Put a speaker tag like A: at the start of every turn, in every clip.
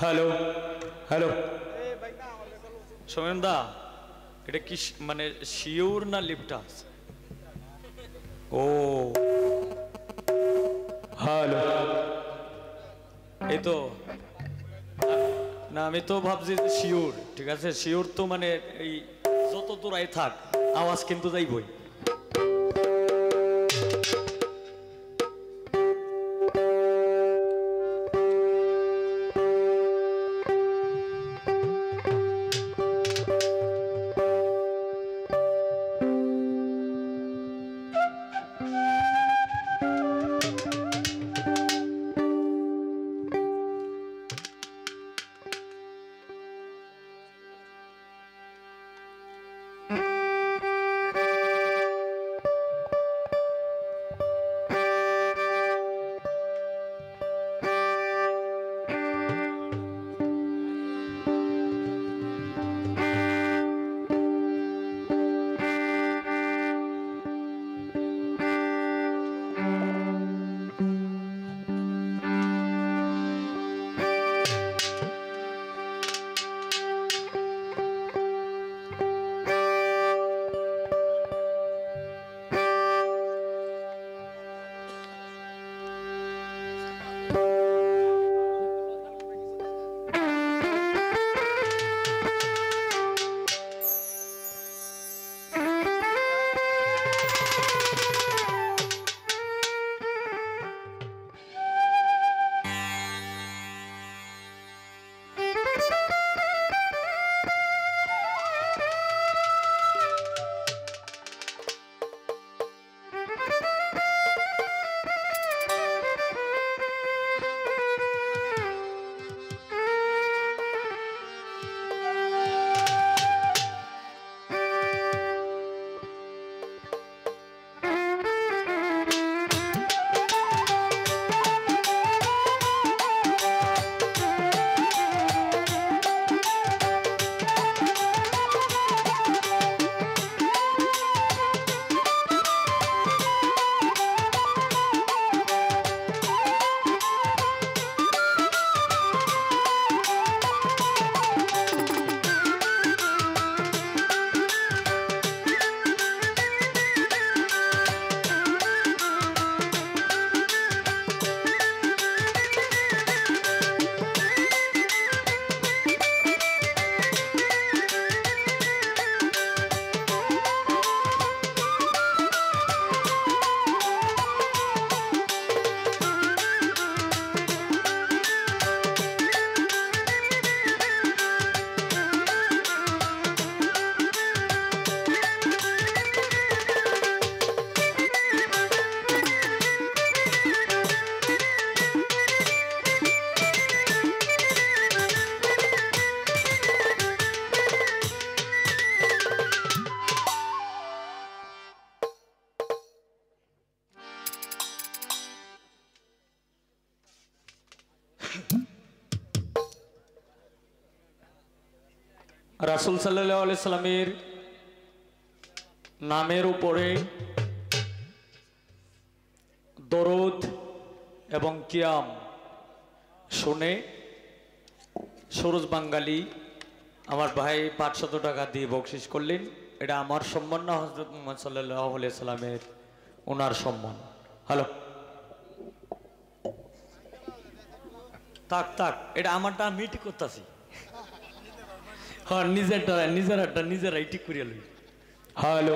A: Hello hello Somen দা, এটা কি মানে শিওর না লিপটাস? ও হ্যালো, এই তো না, আমি তো ভাবছি শিওর। ঠিক আছে, শিওর তো মানে এই যত দূরাই থাক আওয়াজ কিন্তু যাইবই। রাসূল সাল্লাল্লাহু আলাইহি সাল্লামের নামের উপরে দরুদ এবং কিয়াম শুনে সুরজ বাঙালি আমার ভাই 500 টাকা দিয়ে বকশিশ করলেন। এটা আমার সম্মান না, হযরত মুহাম্মদ সাল্লাল্লাহু আলাইহি সাল্লামের ওনার সম্মান। হ্যালো, থাক থাক, এটা আমারটা আমি ঠিক করতেছি। হ্যাঁ, নিজেরাই ঠিক করিয়া লই। হ্যালো,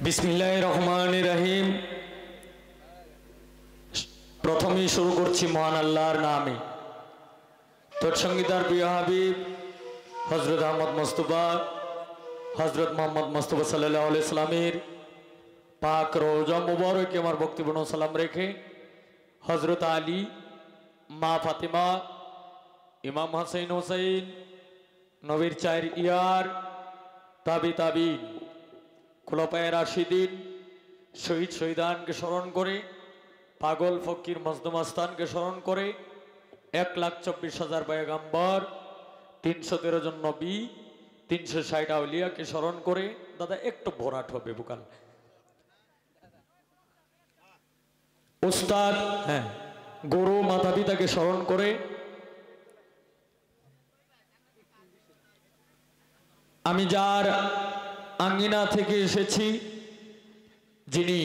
A: বিসমিল্লাহির রহমানির রহিম। প্রথমেই শুরু করছি মহান আল্লাহর নামে। তৎসঙ্গীতার প্রিয় হাবিব হযরত আহমদ মুস্তাফা, হযরত মুহাম্মদ মুস্তাফা সাল্লাল্লাহু আলাইহি সাল্লামের পাক রওজা মুবারকে আমার বক্তব্য সালাম রেখে হযরত আলী, মা ফাতেমা, ইমাম হাসান হোসেন, নবীর চার ইয়ার, তাবিন, খোলাফায়ে রাশিদিন, শহীদ শহীদানকে স্মরণ করে, পাগল ফকির মজদুম আস্তানকে স্মরণ করে, 1,24,000 পয়গম্বর, 313 জন নবী, 360 আউলিয়াকে স্মরণ করে। দাদা একটু ভরাট হবে বুকাল। উস্তাদ হ্যাঁ গুরু মাতা পিতাকে স্মরণ করে আমি যার আঙ্গিনা থেকে এসেছি, যিনি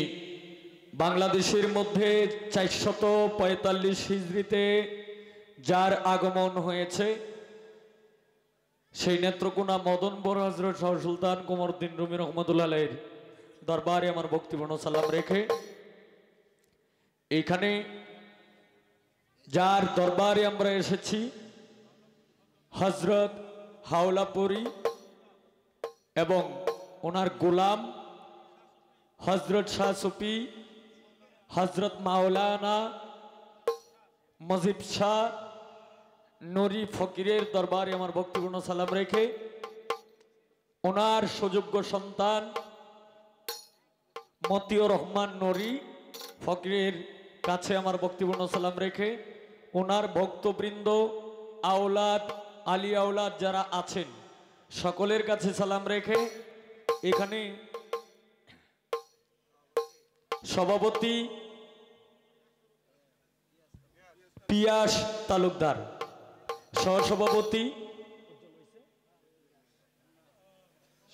A: বাংলাদেশের মধ্যে 445 হিজরিতে যার আগমন হয়েছে, সেই নেত্রকোনা মদন বড় হযরত শাহ সুলতান কমরউদ্দিন রুমি রহমতুল্লাহ আলাইহির দরবারে আমার ভক্তিপূর্ণ সালাম রেখে এইখানে যার দরবারে আমরা এসেছি, হযরত হাওলাপুরী এবং ওনার গোলাম হযরত শাহ সুফি হযরত মাওলানা মজিব শাহ নুরি ফকিরের দরবারে আমার ভক্তিপূর্ণ সালাম রেখে ওনার সুযোগ্য সন্তান মতিউর রহমান নুরি ফকিরের কাছে আমার ভক্তিপূর্ণ সালাম রেখে ওনার ভক্তবৃন্দ আওলাদ আলী আওলাদ যারা আছেন সকলের কাছে সালাম রেখে এখানে সভাপতি পিয়াস তালুকদার,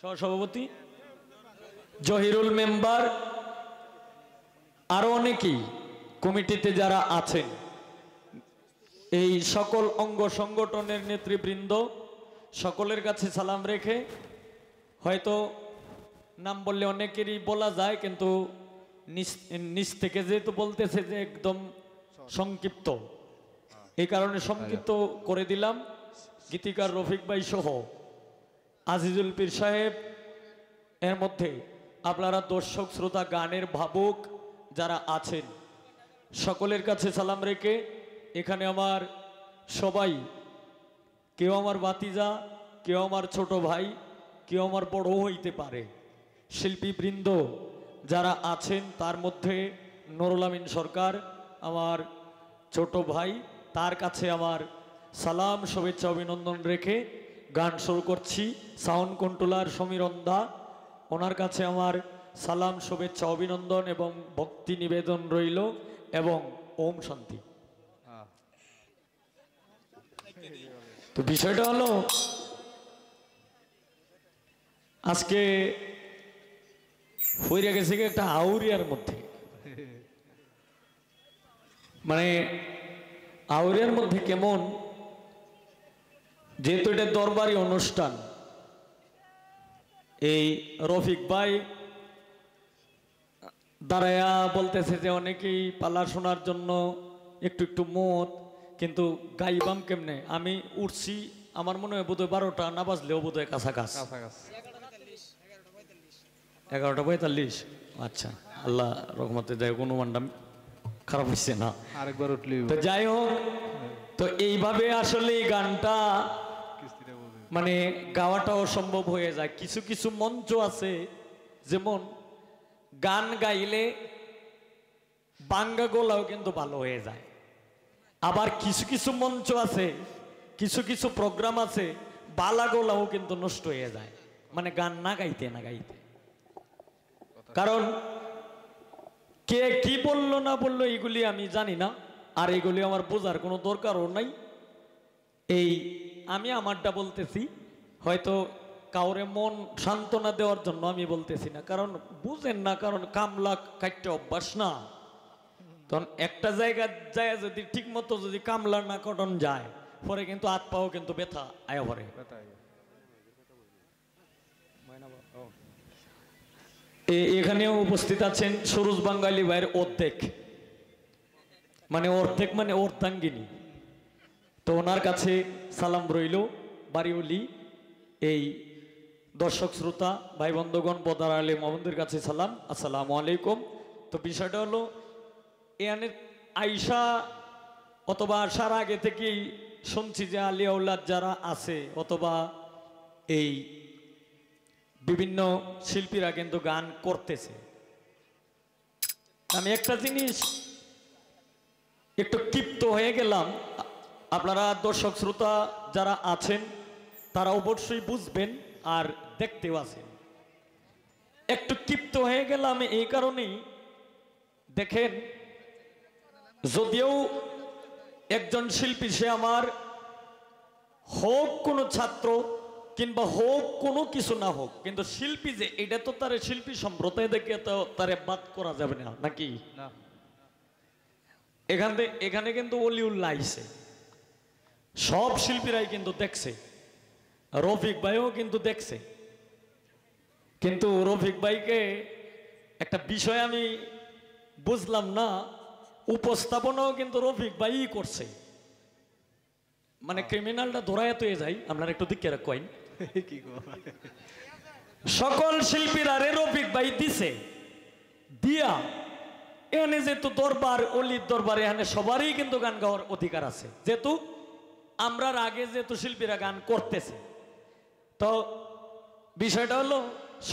A: সহসভাপতি জহিরুল মেম্বার, আরো অনেকেই কমিটিতে যারা আছেন, এই সকল অঙ্গ সংগঠনের নেতৃবৃন্দ সকলের কাছে সালাম রেখে, হয়তো নাম বললে অনেকেরই বলা যায় কিন্তু নিচ থেকে যেহেতু বলতেছে যে একদম সংক্ষিপ্ত, এই কারণে সংক্ষিপ্ত করে দিলাম। গীতিকার রফিক ভাই সহ আজিজুল পীর সাহেব, এর মধ্যে আপনারা দর্শক শ্রোতা গানের ভাবুক যারা আছেন সকলের কাছে সালাম রেখে এখানে আমার সবাই, কেউ আমার ভাতিজা, কেউ আমার ছোট ভাই, কেউ আমার বড় হইতে পারে, শিল্পীবৃন্দ যারা আছেন তার মধ্যে নুরুল আমিন সরকার আমার ছোট ভাই, তার কাছে আমার সালাম শুভেচ্ছা অভিনন্দন রেখে গান শুরু করছি। সাউন্ড কন্ট্রোলার সমীর অন্দা, ওনার কাছে আমার সালাম শুভেচ্ছা অভিনন্দন এবং ভক্তি নিবেদন রইল এবং ওম শান্তি। তো বিষয়টা হলো আজকে হইয়া গেছে একটা আউরিয়ার মধ্যে, মানে আউরিয়ার মধ্যে কেমন, যেহেতু এটা দরবারি অনুষ্ঠান, এই রফিক ভাই দাঁড়ায়া বলতেছে যে অনেকেই পালা শোনার জন্য একটু একটু মত, কিন্তু গাইবাম কেমনে, আমি উঠছি আমার মনে হয় বোধহয় 12টা না বাজলেও বোধহয় কাছাকাছি 11:45। আচ্ছা, আল্লাহ রহমতে যাই, কোনো মানটা খারাপ হচ্ছে না, আরেকবার উঠলি। তো যাই হোক, তো এইভাবে আসলে এই গানটা মানে গাওয়াটা অসম্ভব হয়ে যায়। কিছু কিছু মঞ্চ আছে যেমন গান গাইলে বাঙ্গা গলাও কিন্তু ভালো হয়ে যায়, আবার কিছু কিছু মঞ্চ আছে, কিছু কিছু প্রোগ্রাম আছে বালা গলাও কিন্তু নষ্ট হয়ে যায়, মানে গান না গাইতে না গাইতে। কারণ কে কি বললো না বললো এগুলি আমি জানি না, আর এগুলি আমার বোঝার কোনো দরকারও নাই। এই আমি আমারটা বলতেছি, হয়তো কাউরে মন সান্ত্বনা দেওয়ার জন্য আমি বলতেছি না, কারণ বুঝেন না, কারণ কামলা কাটতে অভ্যাস না, তখন একটা জায়গা যায় যদি ঠিক মতো যদি কামলা না কটন যায় পরে কিন্তু হাত পাও কিন্তু ব্যথা আয়া পরে। এখানেও উপস্থিত আছেন সুরজ বাঙ্গালী ভাইয়ের অর্ধেক, মানে অর্ধেক মানে অর্ধাঙ্গিনী, তো ওনার কাছে সালাম রইল বাড়িওলি। এই দর্শক শ্রোতা ভাই বন্ধুগণ পদার আলী মোহাম্মদের কাছে সালাম, আসসালামু আলাইকুম। তো বিষয়টা হলো এখানে আইসা অথবা আসার আগে থেকেই শুনছি যে আলী আউলাদ যারা আছে অথবা এই বিভিন্ন শিল্পীরা কিন্তু গান করতেছে। আমি একটা জিনিস একটু ক্ষিপ্ত হয়ে গেলাম, আপনারা দর্শক শ্রোতা যারা আছেন তারা অবশ্যই বুঝবেন আর দেখতেও আছেন। একটু ক্ষিপ্ত হয়ে গেলাম এই কারণেই, দেখেন যদিও একজন শিল্পী, সে আমার হোক কোনো ছাত্র কিংবা হোক কোনো কিছু না হোক, কিন্তু শিল্পী যে এটা তো তার শিল্পী সম্প্রদায় দেখে তো তারে বাদ করা যাবে না, নাকি না? এখানে কিন্তু অলিউল্লাহ আইছে, সব শিল্পীরাই কিন্তু দেখছে, রফিক ভাইও কিন্তু দেখছে। কিন্তু রফিক ভাইকে একটা বিষয় আমি বুঝলাম না, উপস্থাপনাও কিন্তু রফিক ভাই করছে, মানে ক্রিমিনালটা ধরায় তো যাই, আপনারা একটু দিকে কইন। সকল শিল্পীরা রে রফিক ভাই দিছে, দিয়া এনে যেহেতু দরবার, অলির দরবার, এখানে সবারই কিন্তু গান গাওয়ার অধিকার আছে, যেহেতু আমরার আগে যেহেতু শিল্পীরা গান করতেছে। তো বিষয়টা হলো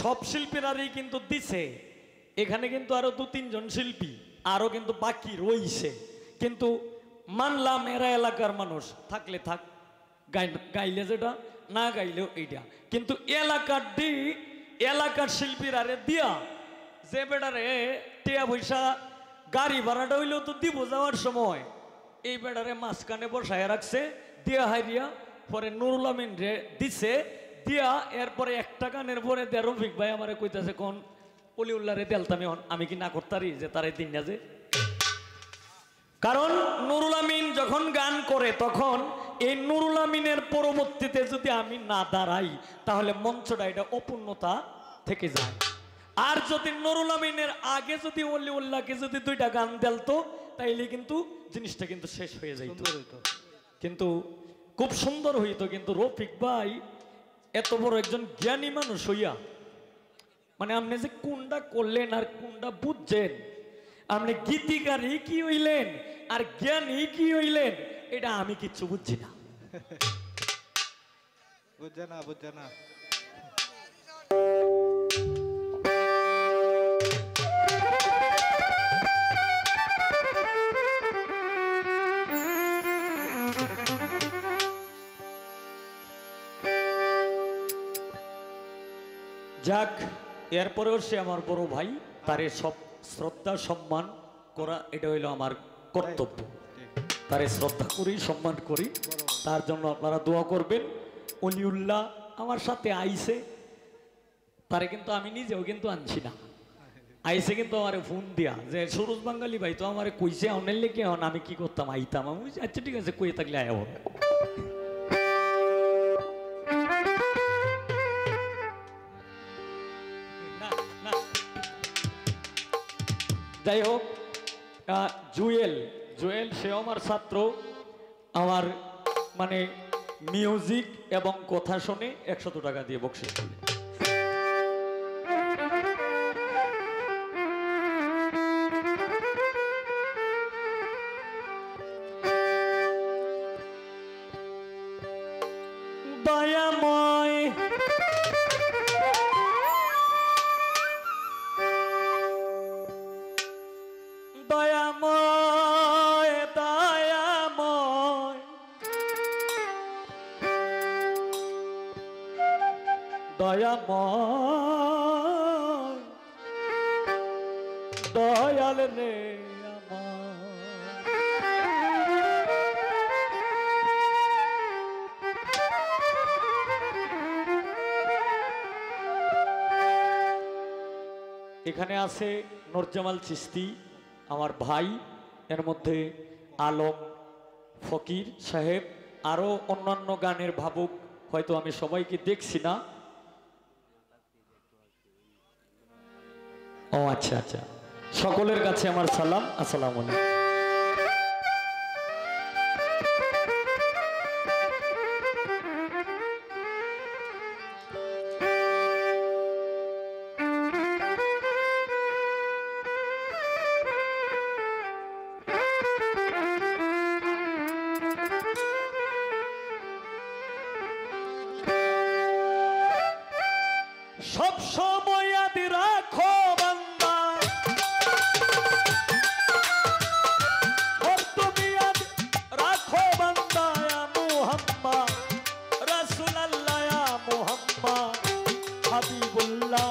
A: সব শিল্পীরারই কিন্তু দিছে, এখানে কিন্তু আরো 2-3 জন শিল্পী আরো কিন্তু বাকি রইছে, কিন্তু মানলাম এরা এলাকার মানুষ, থাকলে থাক, গাইলে যেটা, না গাইলেও এইটা, কিন্তু এলাকার শিল্পীরা রে দিয়া যে বেটারে টিয়া পয়সা গাড়ি ভাড়াটা হইলেও তো দিব যাওয়ার সময়, এই বেটারে মাঝখানে বসায় রাখছে, দিয়া হাইরিয়া পরে নুরুল আমিন রে দিছে, দিয়া এরপরে একটা গানের পরে দেয়া রফিক ভাই আমারে কইতাছে কোন অলিউল্লাহ রে দেলতাম, আমি কি না করতারি যে তারে দিন না যে, কারণ নুরুল আমিন যখন গান করে তখন এই নুরুল আমিনের পরবর্তীতে যদি আমি না দাঁড়াই তাহলে মঞ্চটা এটা অপূর্ণতা থেকে যায়। আর যদি নুরুল আমিনের আগে যদি অলিউল্লাহকে যদি 2টা গান দেলতো তাইলে কিন্তু জিনিসটা কিন্তু শেষ হয়ে যাইত, কিন্তু খুব সুন্দর হইতো। কিন্তু রফিক ভাই এত বড় একজন জ্ঞানী মানুষ হইয়া, মানে আপনি যে কোনটা করলেন আর কোনটা বুঝছেন, আপনি গীতিকারই কি হইলেন আর জ্ঞানী কি হইলেন, এটা আমি কিচ্ছু বুঝছি না।
B: বুঝছে না
A: যাক, এরপরেও সে আমার বড় ভাই, তারে সব শ্রদ্ধা সম্মান করা এটা হইল আমার কর্তব্য, তারে শ্রদ্ধা করি, সম্মান করি, তার জন্য আপনারা দোয়া করবেন। অলিউল্লাহ আমার সাথে আইছে, তারে কিন্তু আমি নিজেও কিন্তু আনছি না, আইসে কিন্তু আমার ফোন দিয়া যে সুরজ বাঙ্গালি ভাই তো আমার কইছে অনেক লেগে, এখন আমি কি করতাম, আইতাম, আমি আচ্ছা ঠিক আছে কই থাকলে আয়। যাই হোক, জুয়েল সে আমার ছাত্র, আমার মানে মিউজিক এবং কথা শুনে 100 টাকা দিয়ে বকশিশ করলেন। দয়াময় দয়াময় দয়াময় দয়াময় দয়াল রে এখানে আছে নূরজামাল চিশতি আমার ভাই, এর মধ্যে আলম ফকির সাহেব, আরো অন্যান্য গানের ভাবুক, হয়তো আমি সবাইকে দেখছি না। ও আচ্ছা আচ্ছা, সকলের কাছে আমার সালাম, আসসালামু আলাইকুম। সব সময় আদি রাখো বান্দা, তুমি আদি রাখো বান্দা, ইয়া মুহাম্মদ রাসূলুল্লাহ, ইয়া মুহাম্মদ হাবিবুল্লাহ,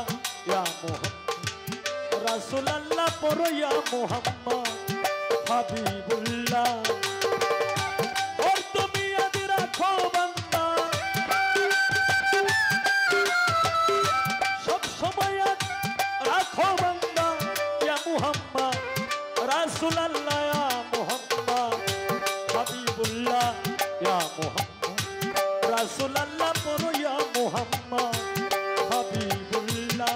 A: ইয়া মুহাম্মদ রাসূলুল্লাহ পড়ো, ইয়া মুহাম্মদ হাবিবুল্লাহ ওর তুমি আদি রাখো বান্দা সব সময় রাখো বান্দা ইয়া মুহাম্মদ রাসূলুল্লাহ ইয়া মুহাম্মদ হাবিবুল্লাহ ইয়া মুহাম্মদ রাসূলুল্লাহ পড়ো ইয়া মুহাম্মদ হাবিবুল্লাহ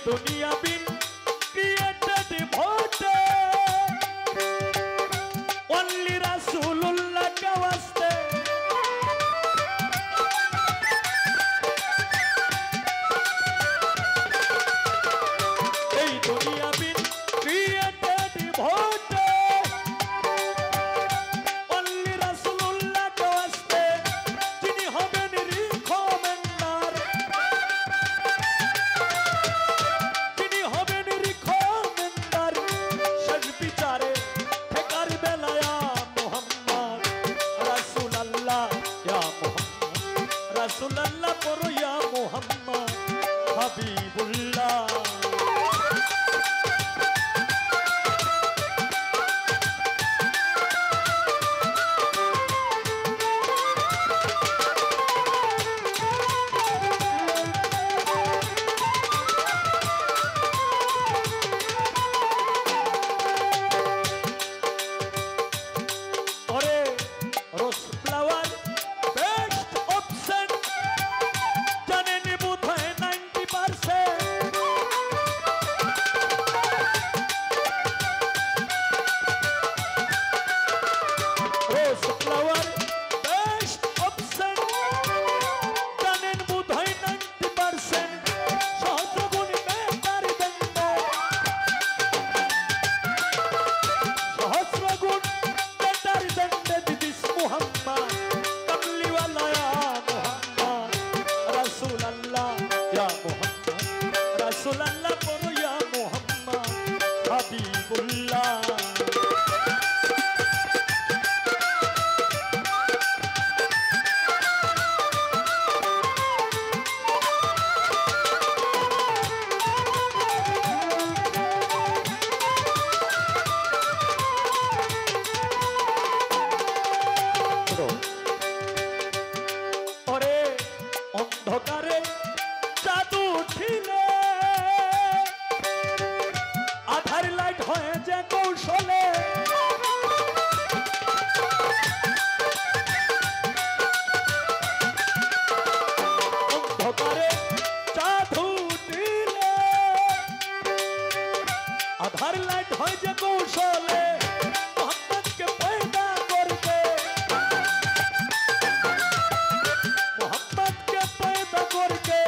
A: दुनिया बिन created vote only Rasulullah ka waste ei duniya bin created vote only Rasulullah ka waste jini hoben recommender রাসূলুল্লাহ পড়ো ইয়া মুহাম্মদ হাবিবুল্লাহ ওরে রোজ ফ্লাওয়ার রাসূলুল্লাহ পড়ো ইয়া মুহাম্মদ হাবিবুল্লাহ ওরে অন্ধকারে জাদু উঠিলে আধার লাইট হয়ে যে কৌশলে অন্ধকারে জাদু উঠিলে আধার লাইট হয় যে কৌশলে মোহাম্মদকে পয়দা করবে মোহাম্মদকে পয়দা করবে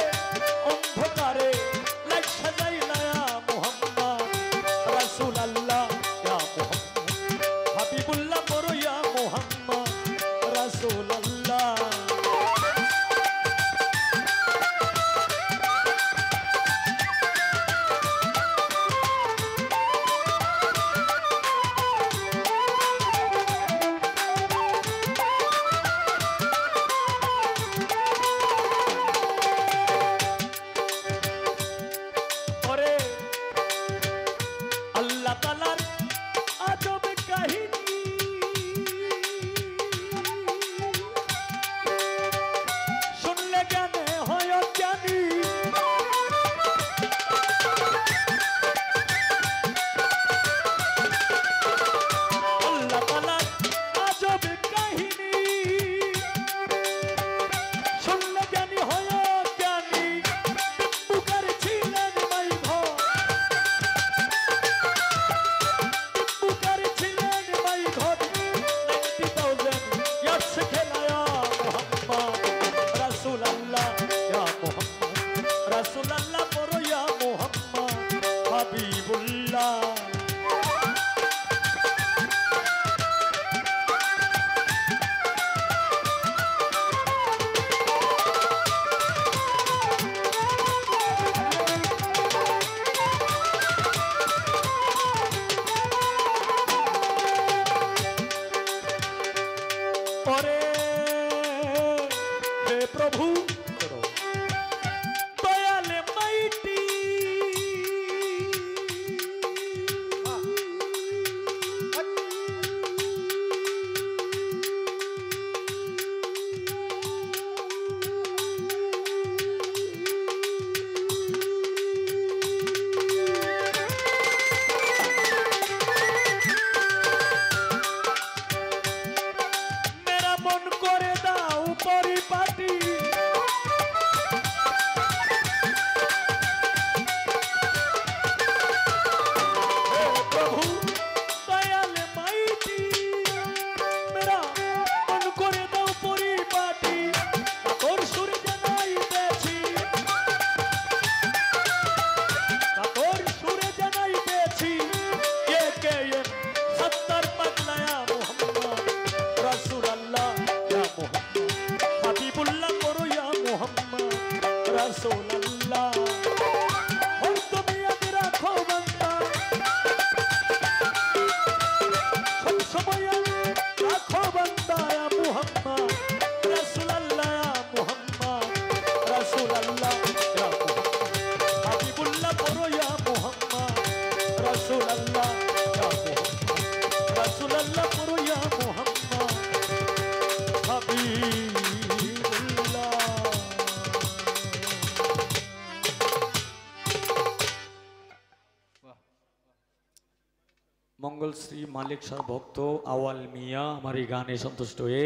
A: মঙ্গল শ্রী মালিক শাহ ভক্ত আওয়াল মিয়া আমার এই গানে সন্তুষ্ট হয়ে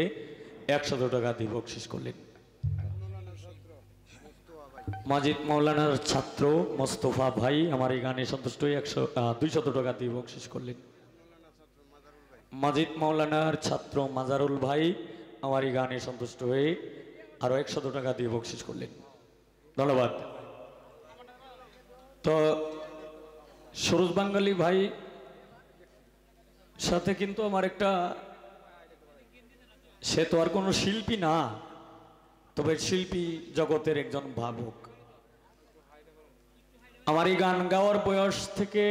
A: 100 টাকা দিয়ে বকশিস করলেন। মাজিদ মৌলানার ছাত্র মোস্তফা ভাই আমার এই গানে সন্তুষ্ট হয়ে 200 টাকা দিয়ে বকশিস করলেন। মাজিদ মৌলানার ছাত্র মাজারুল ভাই আমার এই গানে সন্তুষ্ট হয়ে আরো 100 টাকা দিয়ে বকশিস করলেন। ধন্যবাদ। তো সরোজ বাঙ্গালী ভাই সাথে কিন্তু আমার একটা, সে তো আর কোনো শিল্পী না, তবে শিল্পী জগতের একজন ভাবুক। আমার এই গান গাওয়ার বয়স থেকে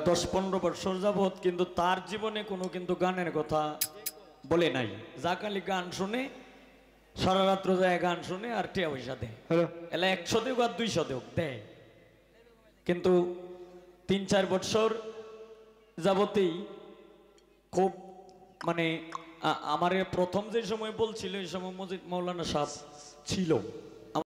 A: 10-15 বছর যাবৎ কিন্তু তার জীবনে কোনো কিন্তু গানের কথা বলে নাই। যা খালি গান শুনে সারা রাত্র যায় গান শুনে আর টিয়া পয়সা দেয়, এলা 100 দেব আর 200 দেব দেয়। কিন্তু 3-4 বছর যাবতেই খুব মানে আমার প্রথম যে সময় বলছিল এই সময় মজিদ মৌলানা সাহেব ছিল।